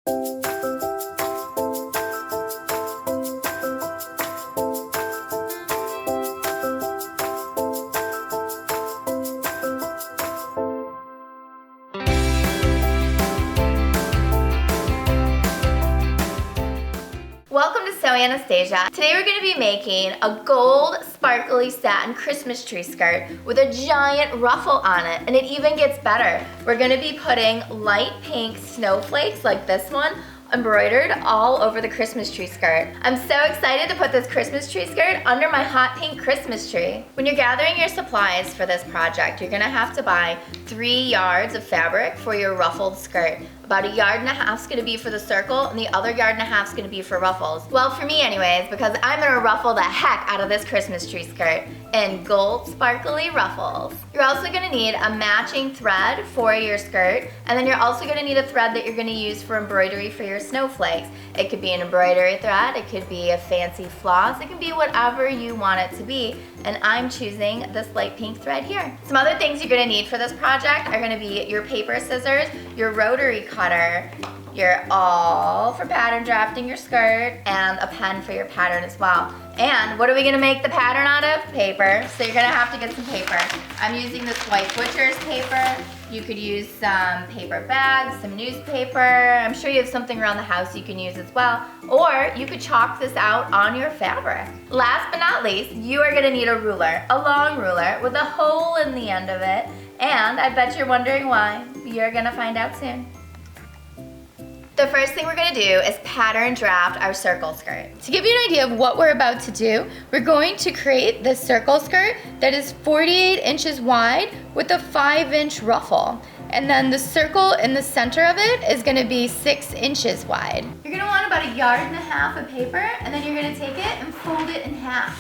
Welcome to Sew Anastasia. Today we're going to be making a gold sparkly satin Christmas tree skirt with a giant ruffle on it, and it even gets better. We're going to be putting light pink snowflakes like this one embroidered all over the Christmas tree skirt. I'm so excited to put this Christmas tree skirt under my hot pink Christmas tree. When you're gathering your supplies for this project, you're gonna have to buy 3 yards of fabric for your ruffled skirt. About 1.5 yards is gonna be for the circle, and the other 1.5 yards is gonna be for ruffles. Well, for me anyways, because I'm gonna ruffle the heck out of this Christmas tree skirt in gold sparkly ruffles. You're also gonna need a matching thread for your skirt, and then you're also gonna need a thread that you're gonna use for embroidery for your snowflakes. It could be an embroidery thread, it could be a fancy floss, it can be whatever you want it to be, and I'm choosing this light pink thread here. Some other things you're gonna need for this project are gonna be your paper scissors, your rotary cutter, your awl for pattern drafting your skirt, and a pen for your pattern as well. And what are we gonna make the pattern out of? Paper. So you're gonna have to get some paper. I'm using this white butcher's paper. You could use some paper bags, some newspaper. I'm sure you have something around the house you can use as well. Or you could chalk this out on your fabric. Last but not least, you are gonna need a ruler, a long ruler with a hole in the end of it. And I bet you're wondering why. You're gonna find out soon. The first thing we're gonna do is pattern draft our circle skirt. To give you an idea of what we're about to do, we're going to create this circle skirt that is 48 inches wide with a 5-inch ruffle. And then the circle in the center of it is gonna be 6 inches wide. You're gonna want about 1.5 yards of paper, and then you're gonna take it and fold it in half.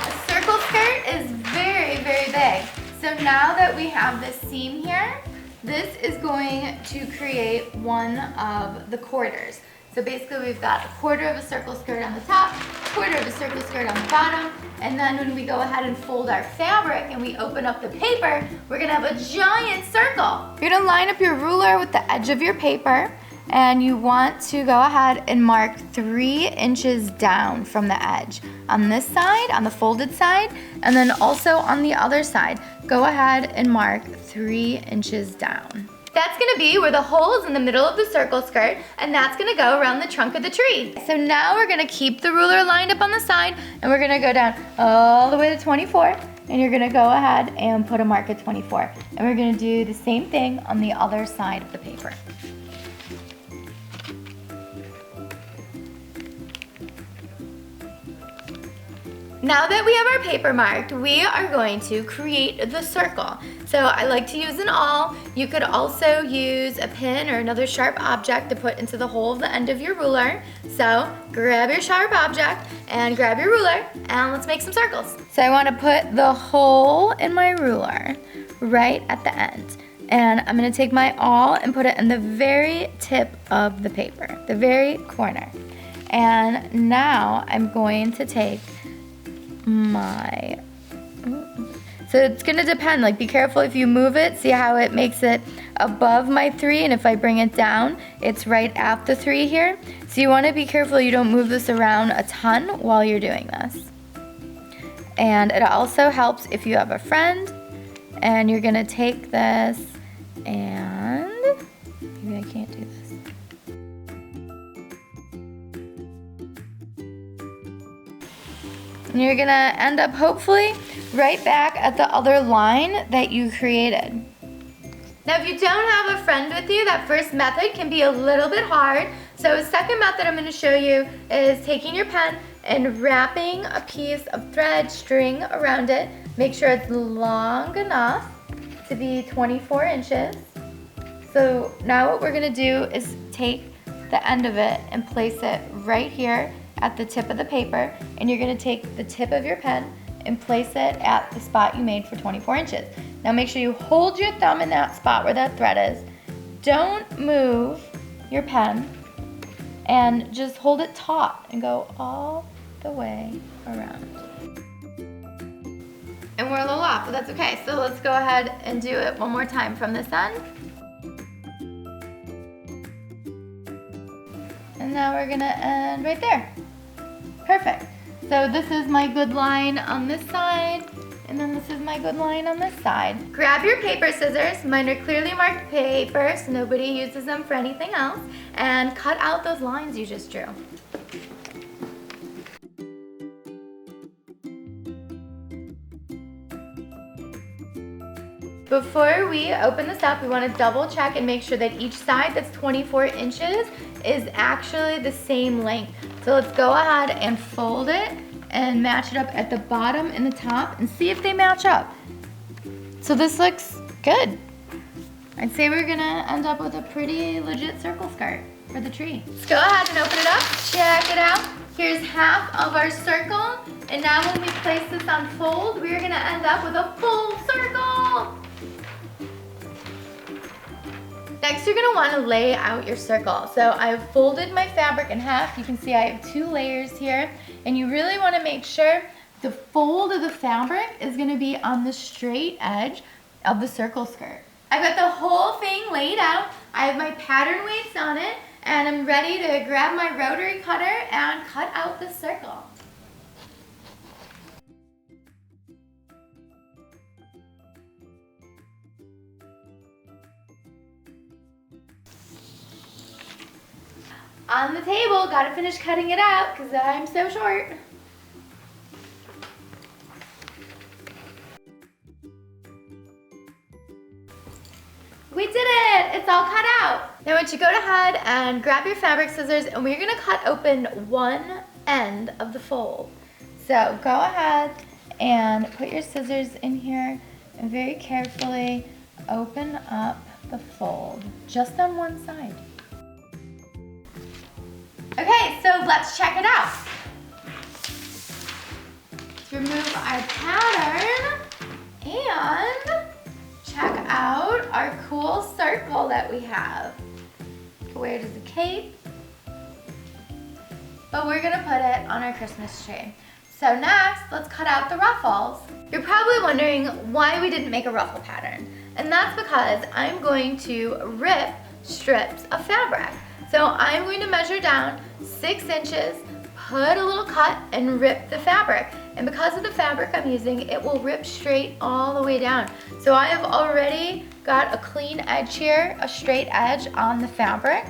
A circle skirt is very, very big. So now that we have this seam here, this is going to create one of the quarters. So basically we've got 1/4 of a circle skirt on the top, 1/4 of a circle skirt on the bottom, and then when we go ahead and fold our fabric and we open up the paper, we're gonna have a giant circle. You're gonna line up your ruler with the edge of your paper, and you want to go ahead and mark 3 inches down from the edge. On this side, on the folded side, and then also on the other side. Go ahead and mark 3 inches down. That's gonna be where the hole is in the middle of the circle skirt, and that's gonna go around the trunk of the tree. So now we're gonna keep the ruler lined up on the side, and we're gonna go down all the way to 24, and you're gonna go ahead and put a mark at 24. And we're gonna do the same thing on the other side of the paper. Now that we have our paper marked, we are going to create the circle. So I like to use an awl. You could also use a pin or another sharp object to put into the hole of the end of your ruler. So grab your sharp object and grab your ruler, and let's make some circles. So I want to put the hole in my ruler right at the end. And I'm going to take my awl and put it in the very tip of the paper, the very corner. And now I'm going to take so it's gonna depend, like be careful if you move it, see how it makes it above my 3, and if I bring it down, it's right at the 3 here. So you wanna be careful you don't move this around a ton while you're doing this. And it also helps if you have a friend, and you're gonna take this and, maybe I can't do this. And you're gonna end up hopefully right back at the other line that you created. Now if you don't have a friend with you, that first method can be a little bit hard. So a second method I'm gonna show you is taking your pen and wrapping a piece of thread string around it. Make sure it's long enough to be 24 inches. So now what we're gonna do is take the end of it and place it right here at the tip of the paper, and you're gonna take the tip of your pen and place it at the spot you made for 24 inches. Now make sure you hold your thumb in that spot where that thread is. Don't move your pen, and just hold it taut and go all the way around. And we're a little off, but that's okay. So let's go ahead and do it one more time from this end. And now we're gonna end right there. Perfect. So this is my good line on this side, and then this is my good line on this side. Grab your paper scissors. Mine are clearly marked paper, so nobody uses them for anything else. And cut out those lines you just drew. Before we open this up, we want to double check and make sure that each side that's 24 inches is actually the same length. So let's go ahead and fold it and match it up at the bottom and the top and see if they match up. So this looks good. I'd say we're gonna end up with a pretty legit circle skirt for the tree. Let's go ahead and open it up, check it out. Here's half of our circle, and now when we place this on fold, we're gonna end up with a full circle. Next, you're gonna wanna lay out your circle. So I've folded my fabric in half. You can see I have 2 layers here, and you really wanna make sure the fold of the fabric is gonna be on the straight edge of the circle skirt. I've got the whole thing laid out. I have my pattern weights on it, and I'm ready to grab my rotary cutter and cut out this circle. On the table, gotta finish cutting it out because I'm so short. We did it! It's all cut out. Now I want you to go ahead and grab your fabric scissors, and we're gonna cut open one end of the fold. So go ahead and put your scissors in here and very carefully open up the fold, just on one side. Okay, so let's check it out. Let's remove our pattern and check out our cool circle that we have. Wear it as a cape, but we're gonna put it on our Christmas tree. So next, let's cut out the ruffles. You're probably wondering why we didn't make a ruffle pattern, and that's because I'm going to rip strips of fabric. So I'm going to measure down 6 inches, put a little cut, and rip the fabric. And because of the fabric I'm using, it will rip straight all the way down. So I have already got a clean edge here, a straight edge on the fabric.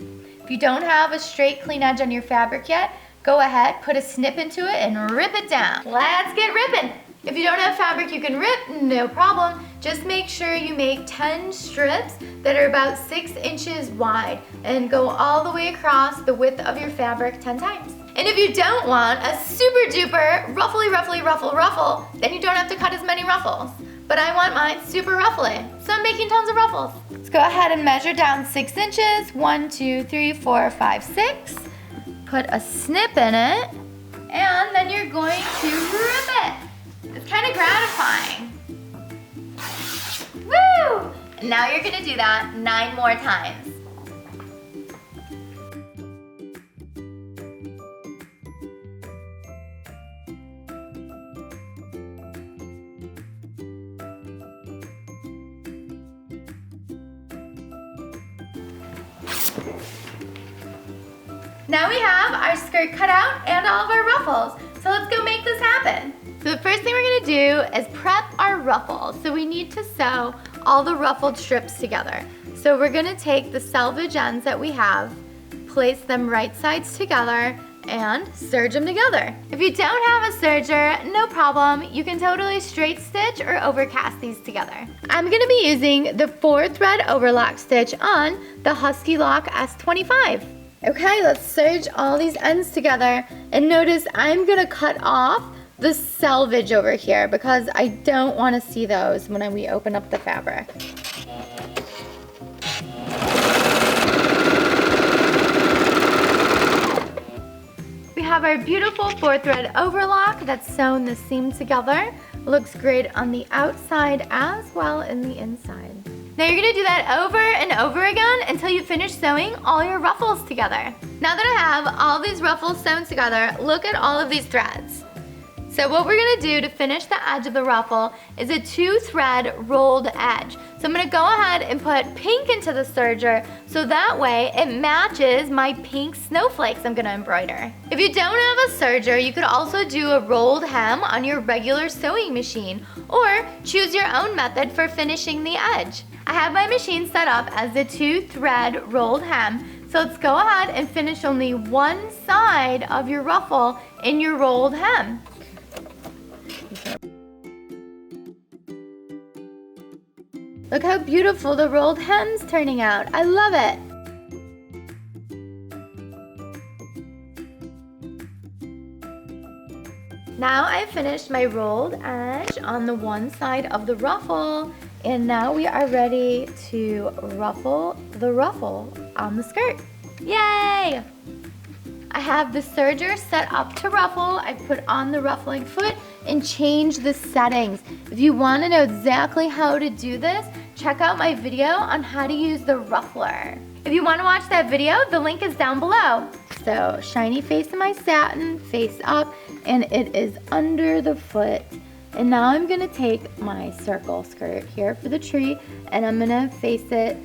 If you don't have a straight, clean edge on your fabric yet, go ahead, put a snip into it, and rip it down. Let's get ripping. If you don't have fabric you can rip, no problem. Just make sure you make 10 strips that are about 6 inches wide and go all the way across the width of your fabric 10 times. And if you don't want a super duper ruffly ruffle, then you don't have to cut as many ruffles. But I want mine super ruffly, so I'm making tons of ruffles. Let's go ahead and measure down 6 inches. 1, 2, 3, 4, 5, 6. Put a snip in it, and then you're going to rip it. It's kind of gratifying. Woo! And now you're gonna do that 9 more times. Now we have our skirt cut out and all of our ruffles. So let's go make this happen. So the first thing we're gonna do is prep our ruffles. So we need to sew all the ruffled strips together. So we're gonna take the selvage ends that we have, place them right sides together, and serge them together. If you don't have a serger, no problem. You can totally straight stitch or overcast these together. I'm gonna be using the 4-thread overlock stitch on the Husky Lock S25. Okay, let's serge all these ends together, and notice I'm gonna cut off the selvage over here because I don't want to see those when we open up the fabric. We have our beautiful 4-thread overlock that's sewn the seam together. Looks great on the outside as well as the inside. Now you're gonna do that over and over again until you finish sewing all your ruffles together. Now that I have all these ruffles sewn together, look at all of these threads. So what we're gonna do to finish the edge of the ruffle is a 2-thread rolled edge. So I'm gonna go ahead and put pink into the serger so that way it matches my pink snowflakes I'm gonna embroider. If you don't have a serger, you could also do a rolled hem on your regular sewing machine or choose your own method for finishing the edge. I have my machine set up as the 2-thread rolled hem, so let's go ahead and finish only one side of your ruffle in your rolled hem. Look how beautiful the rolled hem's turning out. I love it. Now I've finished my rolled edge on the one side of the ruffle, and now we are ready to ruffle the ruffle on the skirt. Yay! I have the serger set up to ruffle. I put on the ruffling foot and change the settings. If you want to know exactly how to do this, check out my video on how to use the ruffler. If you want to watch that video, the link is down below. So shiny face of my satin, face up, and it is under the foot. And now I'm gonna take my circle skirt here for the tree, and I'm gonna face it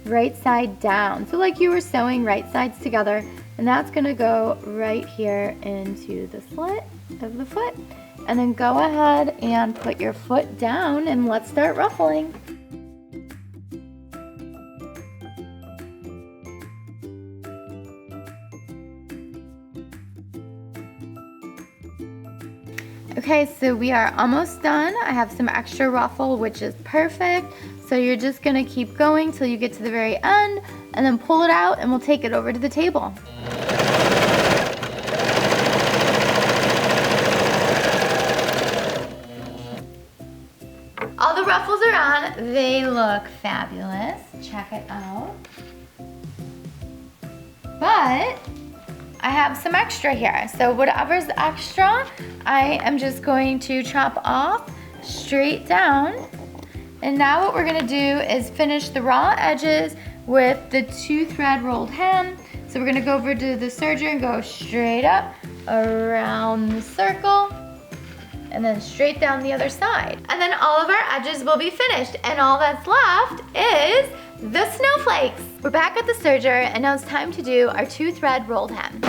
right side down. So like you were sewing right sides together, and that's gonna go right here into the slit of the foot. And then go ahead and put your foot down and let's start ruffling. Okay, so we are almost done. I have some extra ruffle, which is perfect. So you're just gonna keep going till you get to the very end and then pull it out and we'll take it over to the table. All the ruffles are on. They look fabulous. Check it out. But I have some extra here. So whatever's extra, I am just going to chop off straight down. And now what we're gonna do is finish the raw edges with the 2-thread rolled hem. So we're gonna go over to the serger and go straight up around the circle and then straight down the other side. And then all of our edges will be finished, and all that's left is the snowflakes. We're back at the serger, and now it's time to do our 2-thread rolled hem.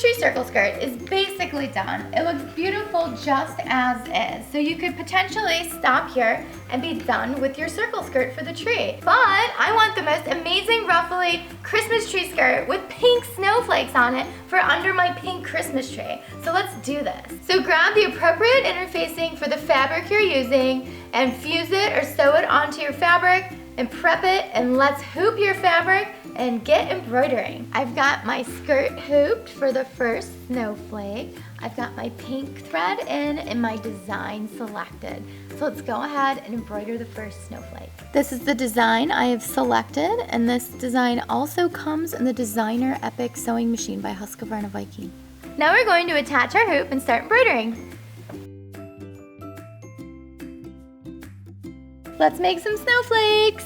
Tree circle skirt is basically done. It looks beautiful just as is. So you could potentially stop here and be done with your circle skirt for the tree. But I want the most amazing ruffly Christmas tree skirt with pink snowflakes on it for under my pink Christmas tree. So let's do this. So grab the appropriate interfacing for the fabric you're using and fuse it or sew it onto your fabric and prep it, and let's hoop your fabric and get embroidering. I've got my skirt hooped for the first snowflake. I've got my pink thread in and my design selected. So let's go ahead and embroider the first snowflake. This is the design I have selected, and this design also comes in the Designer Epic sewing machine by Husqvarna Viking. Now we're going to attach our hoop and start embroidering. Let's make some snowflakes.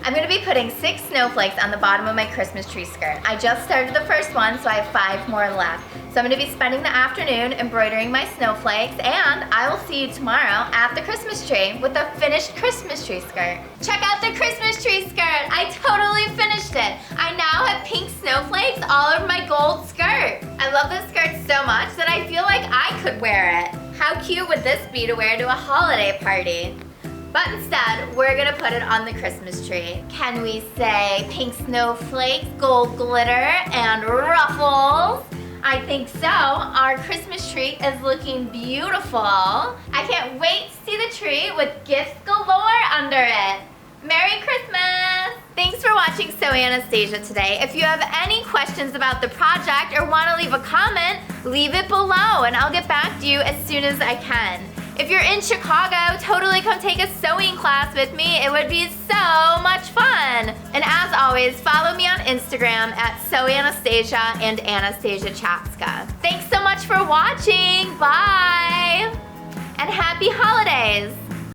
I'm gonna be putting 6 snowflakes on the bottom of my Christmas tree skirt. I just started the first one, so I have 5 more left. So I'm gonna be spending the afternoon embroidering my snowflakes, and I will see you tomorrow at the Christmas tree with the finished Christmas tree skirt. Check out the Christmas tree skirt. I totally finished it. I now have pink snowflakes all over my gold skirt. I love this skirt so much that I feel like I could wear it. How cute would this be to wear to a holiday party? But instead, we're gonna put it on the Christmas tree. Can we say pink snowflakes, gold glitter, and ruffles? I think so. Our Christmas tree is looking beautiful. I can't wait to see the tree with gifts galore under it. Merry Christmas! Thanks for watching Sew Anastasia today. If you have any questions about the project or want to leave a comment, leave it below and I'll get back to you as soon as I can. If you're in Chicago, totally come take a sewing class with me. It would be so much fun. And as always, follow me on Instagram at Sew Anastasia and Anastasia Chatzka. Thanks so much for watching. Bye! And happy holidays!